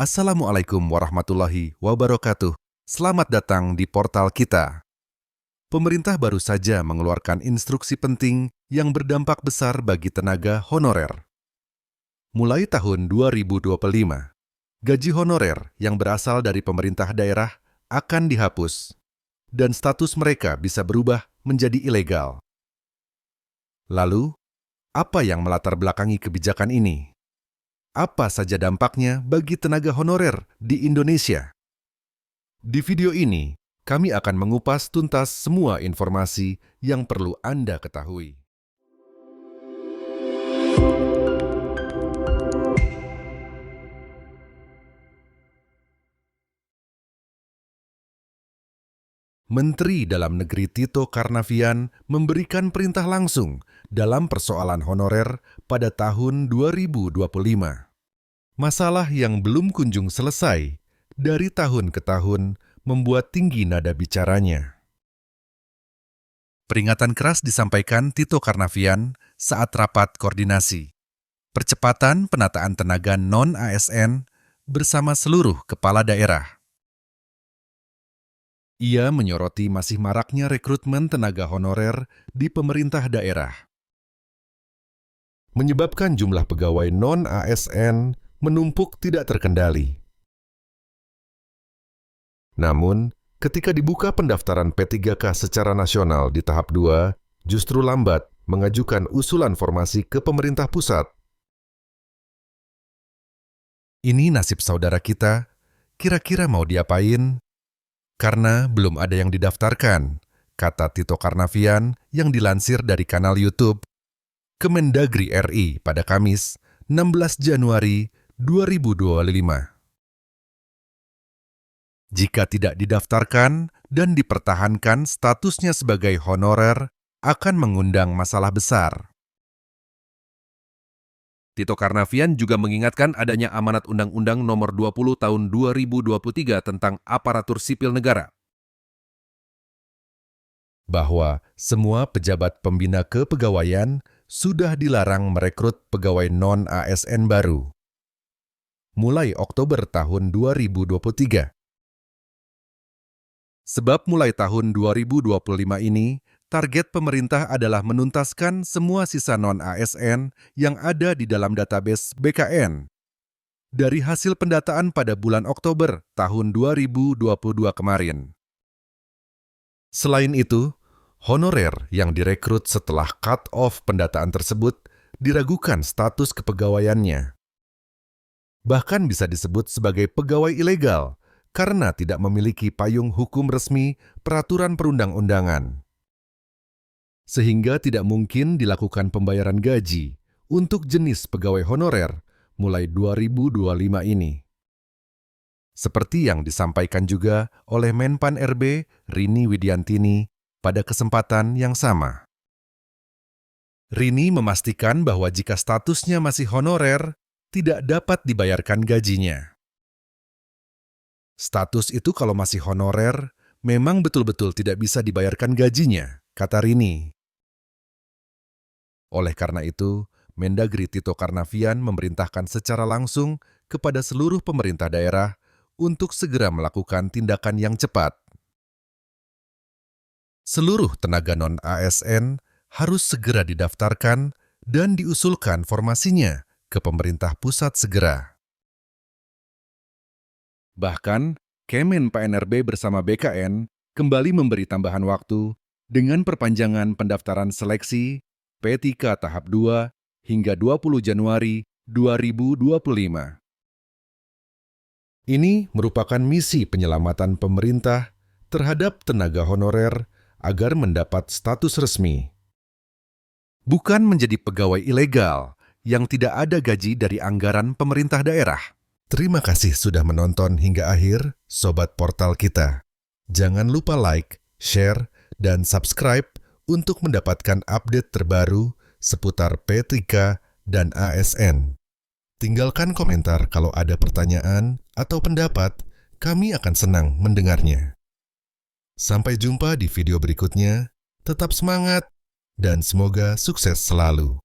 Assalamualaikum warahmatullahi wabarakatuh. Selamat datang di portal kita. Pemerintah baru saja mengeluarkan instruksi penting yang berdampak besar bagi tenaga honorer. Mulai tahun 2025, gaji honorer yang berasal dari pemerintah daerah akan dihapus, dan status mereka bisa berubah menjadi ilegal. Lalu, apa yang melatar belakangi kebijakan ini? Apa saja dampaknya bagi tenaga honorer di Indonesia? Di video ini, kami akan mengupas tuntas semua informasi yang perlu Anda ketahui. Menteri Dalam Negeri Tito Karnavian memberikan perintah langsung dalam persoalan honorer pada tahun 2025. Masalah yang belum kunjung selesai dari tahun ke tahun membuat tinggi nada bicaranya. Peringatan keras disampaikan Tito Karnavian saat rapat koordinasi percepatan penataan tenaga non-ASN bersama seluruh kepala daerah. Ia menyoroti masih maraknya rekrutmen tenaga honorer di pemerintah daerah, menyebabkan jumlah pegawai non-ASN menumpuk tidak terkendali. Namun, ketika dibuka pendaftaran P3K secara nasional di tahap 2, justru lambat mengajukan usulan formasi ke pemerintah pusat. Ini nasib saudara kita, kira-kira mau diapain? Karena belum ada yang didaftarkan, kata Tito Karnavian yang dilansir dari kanal YouTube Kemendagri RI pada Kamis, 16 Januari 2025. Jika tidak didaftarkan dan dipertahankan statusnya sebagai honorer, akan mengundang masalah besar. Tito Karnavian juga mengingatkan adanya amanat Undang-Undang Nomor 20 Tahun 2023 tentang aparatur sipil negara, bahwa semua pejabat pembina kepegawaian sudah dilarang merekrut pegawai non-ASN baru mulai Oktober tahun 2023. Sebab mulai tahun 2025 ini, target pemerintah adalah menuntaskan semua sisa non-ASN yang ada di dalam database BKN dari hasil pendataan pada bulan Oktober tahun 2022 kemarin. Selain itu, honorer yang direkrut setelah cut-off pendataan tersebut diragukan status kepegawaiannya. Bahkan bisa disebut sebagai pegawai ilegal karena tidak memiliki payung hukum resmi peraturan perundang-undangan. Sehingga tidak mungkin dilakukan pembayaran gaji untuk jenis pegawai honorer mulai 2025 ini. Seperti yang disampaikan juga oleh Menpan RB Rini Widiantini pada kesempatan yang sama. Rini memastikan bahwa jika statusnya masih honorer, tidak dapat dibayarkan gajinya. Status itu kalau masih honorer, memang betul-betul tidak bisa dibayarkan gajinya, kata Rini. Oleh karena itu, Mendagri Tito Karnavian memerintahkan secara langsung kepada seluruh pemerintah daerah untuk segera melakukan tindakan yang cepat. Seluruh tenaga non-ASN harus segera didaftarkan dan diusulkan formasinya ke pemerintah pusat segera. Bahkan, Kemen PNRB bersama BKN kembali memberi tambahan waktu dengan perpanjangan pendaftaran seleksi P3K tahap 2 hingga 20 Januari 2025. Ini merupakan misi penyelamatan pemerintah terhadap tenaga honorer agar mendapat status resmi. Bukan menjadi pegawai ilegal yang tidak ada gaji dari anggaran pemerintah daerah. Terima kasih sudah menonton hingga akhir, Sobat Portal kita. Jangan lupa like, share, dan subscribe untuk mendapatkan update terbaru seputar P3K dan ASN. Tinggalkan komentar kalau ada pertanyaan atau pendapat, kami akan senang mendengarnya. Sampai jumpa di video berikutnya, tetap semangat, dan semoga sukses selalu.